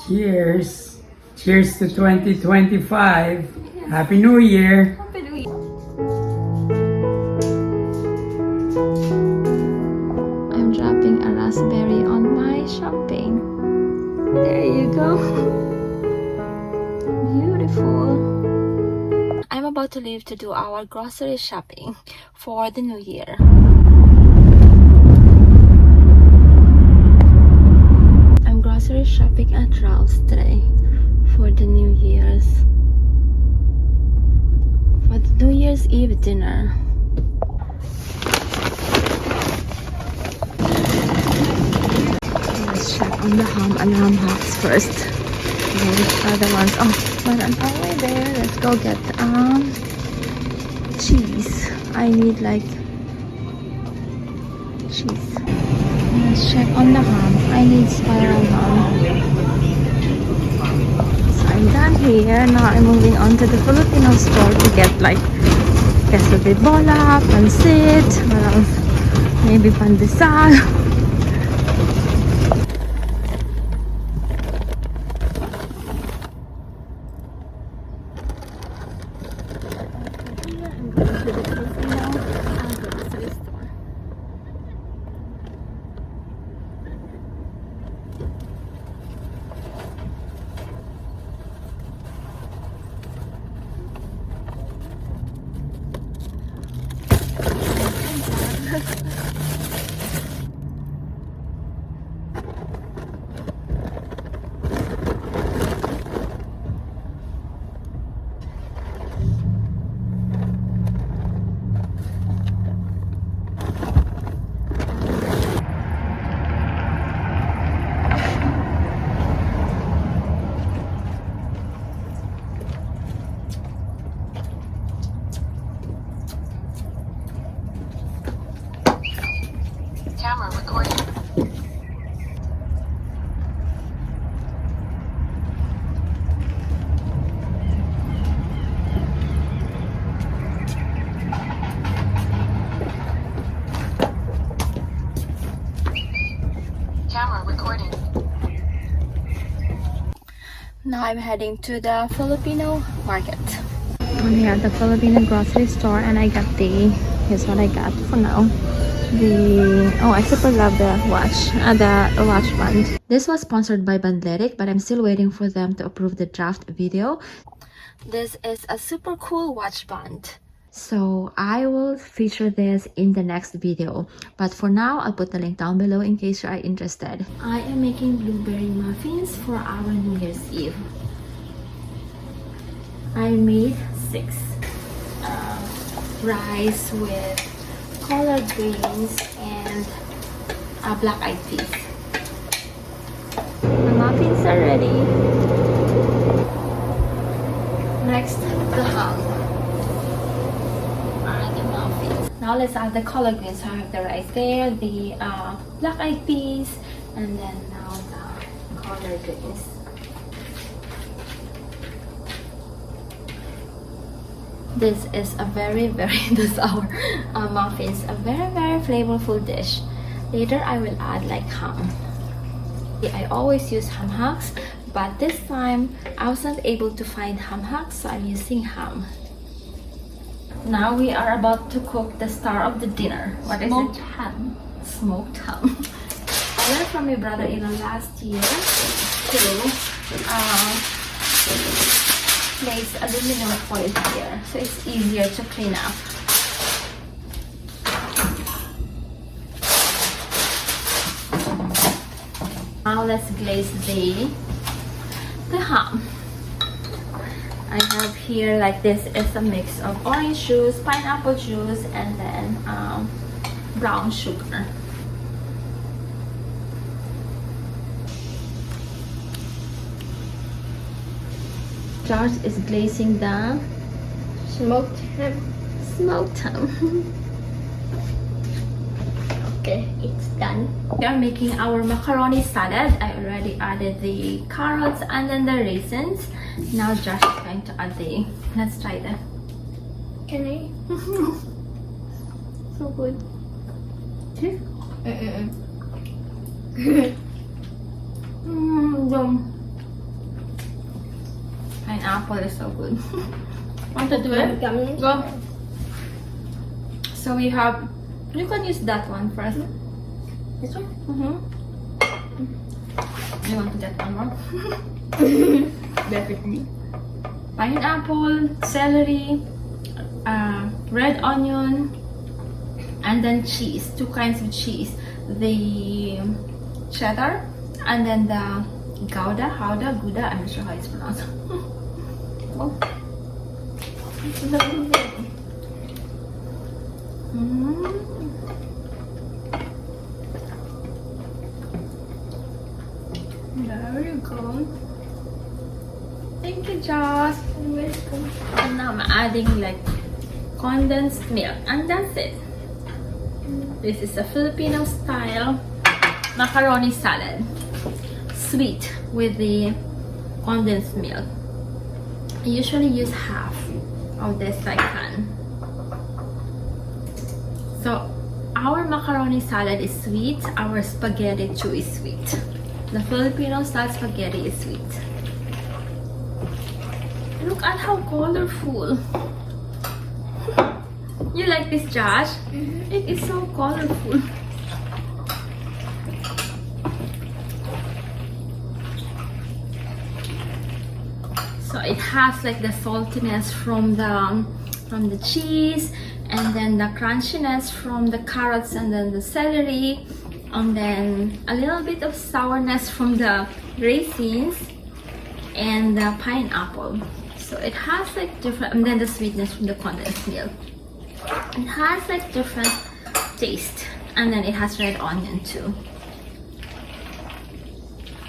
Cheers. Cheers to 2025. Happy New Year. Happy New Year. I'm dropping a raspberry on my champagne. There you go. Beautiful. I'm about to leave to do our grocery shopping for the new year. I'm grocery shopping at Ralph's today for the New Year's. For the New Year's Eve dinner. Let's check on the ham and ham hocks first. Which are the ones? Oh, but on our way there, let's go get cheese. I need like cheese. Let's check on the ham. I need spiral ham. So I'm done here. Now I'm moving on to the Filipino store to get like queso de bola, pancit, what else? Maybe pandesal. Camera recording. Camera recording. Now I'm heading to the Filipino Market. I'm here at the Filipino grocery store and I got here's what I got for now. I super love the watch band. This was sponsored by Bandlerik, but I'm still waiting for them to approve the draft video. This is a super cool watch band. So I will feature this in the next video. But for now, I'll put the link down below in case you are interested. I am making blueberry muffins for our New Year's Eve. I made 6. Rice with collard greens and black-eyed peas. The muffins are ready. Next, the ham. The muffins. Now let's add the collard greens. So I have the rice there, the black-eyed peas, and then now the collard greens. This is a this our muffins, a very flavorful dish. Later I will add like ham. I always use ham hocks, but this time I wasn't able to find ham hocks, so I'm using ham. Now we are about to cook the star of the dinner. What is Smoked it? ham. Smoked ham. I learned from my brother-in-law last year to place aluminum foil here, so it's easier to clean up. Now let's glaze the ham. I have here like this is a mix of orange juice, pineapple juice, and then brown sugar. George is glazing the smoked ham. Okay, it's done. We are making our macaroni salad. I already added the carrots and then the raisins. Now Josh is going to add let's try that. Can I? So good. Yum. apple is so good. Want to do it? Go. So we have, you can use that one first. This one? You want to get one more? Definitely. Pineapple, celery, red onion, and then cheese. 2 kinds of cheese. The cheddar, and then the Gouda, I'm not sure how it's pronounced. Oh. There you go. Thank you, Josh. And now I'm adding like condensed milk, and that's it. This is a Filipino-style macaroni salad. Sweet with the condensed milk. I usually use half of this I can. So our macaroni salad is sweet, our spaghetti too is sweet. The Filipino style spaghetti is sweet. Look at how colorful. You like this, Josh? It is so colorful. So it has like the saltiness from the cheese, and then the crunchiness from the carrots, and then the celery, and then a little bit of sourness from the raisins and the pineapple. So it has like different, and then the sweetness from the condensed milk. It has like different taste, and then it has red onion too.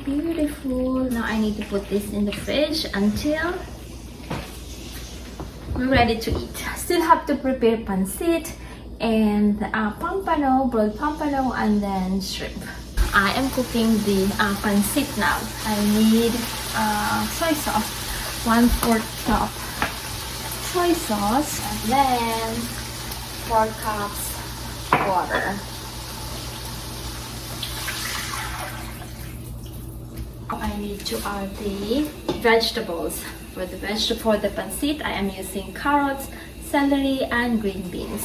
Beautiful. Now I need to put this in the fridge until we're ready to eat. Still have to prepare pancit and pompano, broiled pompano, and then shrimp. I am cooking the pancit now. I need soy sauce, 1/4 cup soy sauce, and then 4 cups water. I need to add the vegetables. For the pancit, I am using carrots, celery, and green beans.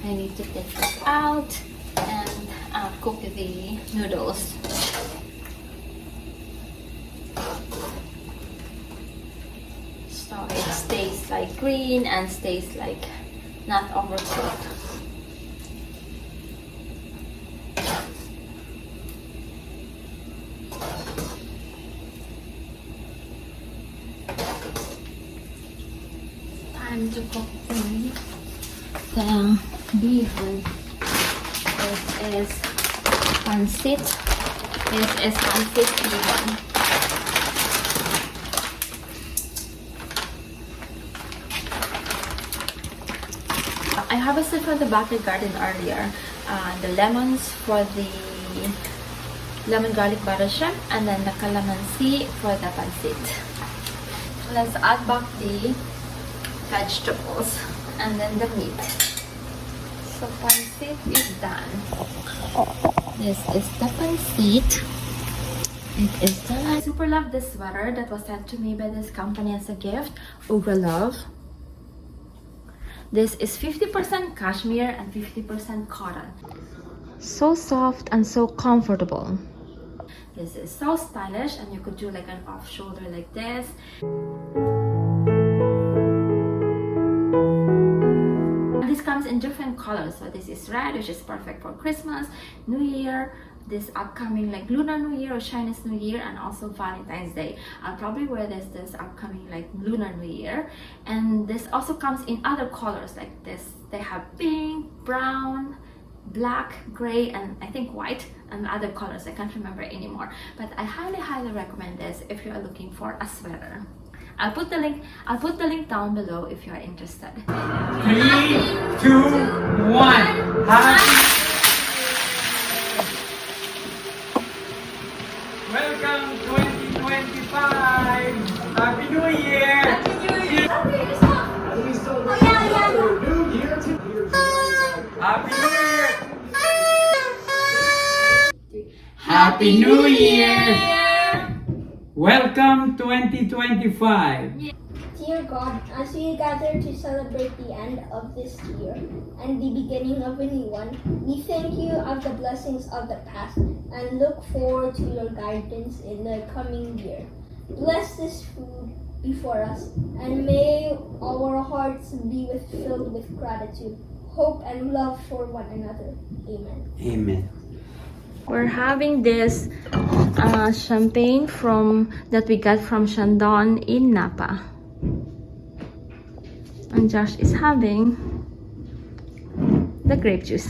I need to take this out and cook the noodles. So it stays like green and stays like not overcooked. Time to cook the bihon. This is pancit. This is pancit bihon. I harvested from the backyard garden earlier the lemons for the lemon garlic butter shrimp, and then the calamansi for the pancit. Let's add back the vegetables and then the meat. So pancit is done. This is the pancit. It is done. I super love this sweater that was sent to me by this company as a gift. Ugra Love. This is 50% cashmere and 50% cotton. So soft and so comfortable. This is so stylish, and you could do like an off shoulder like this. And this comes in different colors. So this is red, which is perfect for Christmas, New Year, this upcoming like Lunar New Year or Chinese New Year, and also Valentine's Day. I'll probably wear this upcoming like Lunar New Year. And this also comes in other colors like this. They have pink, brown, black, gray, and I think white, and other colors I can't remember anymore. But I highly recommend this if you are looking for a sweater. I'll put the link down below if you are interested. 3, 2, 1. Happy. Welcome 2025. Happy New Year. Happy New Year. Happy New Year. Happy New Year. Welcome 2025. Dear God, as we gather to celebrate the end of this year and the beginning of a new one, we thank you of the blessings of the past and look forward to your guidance in the coming year. Bless this food before us, and may our hearts be filled with gratitude, hope, and love for one another. Amen. Amen. We're having this champagne that we got from Shandon in Napa. And Josh is having the grape juice.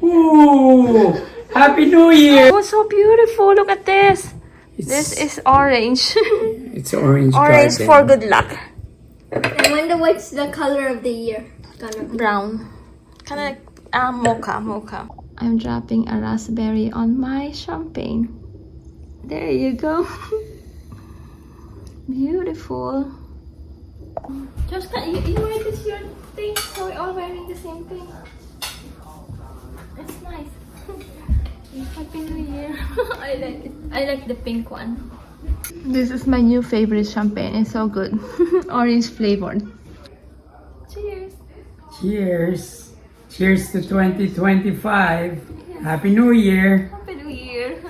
Ooh! Happy New Year! Oh, so beautiful. Look at this. It's, This is orange. it's orange Orange garden. for good luck. I wonder what's the color of the year gonna be. Brown. Kind of mocha. I'm dropping a raspberry on my champagne. There you go. Beautiful. Josh, you wear this your thing, so we're all wearing the same thing. It's nice. Happy New Year. I like it. I like the pink one. This is my new favorite champagne. It's so good. Orange flavored. Cheers. Cheers. Cheers to 2025. Happy New Year. Happy New Year.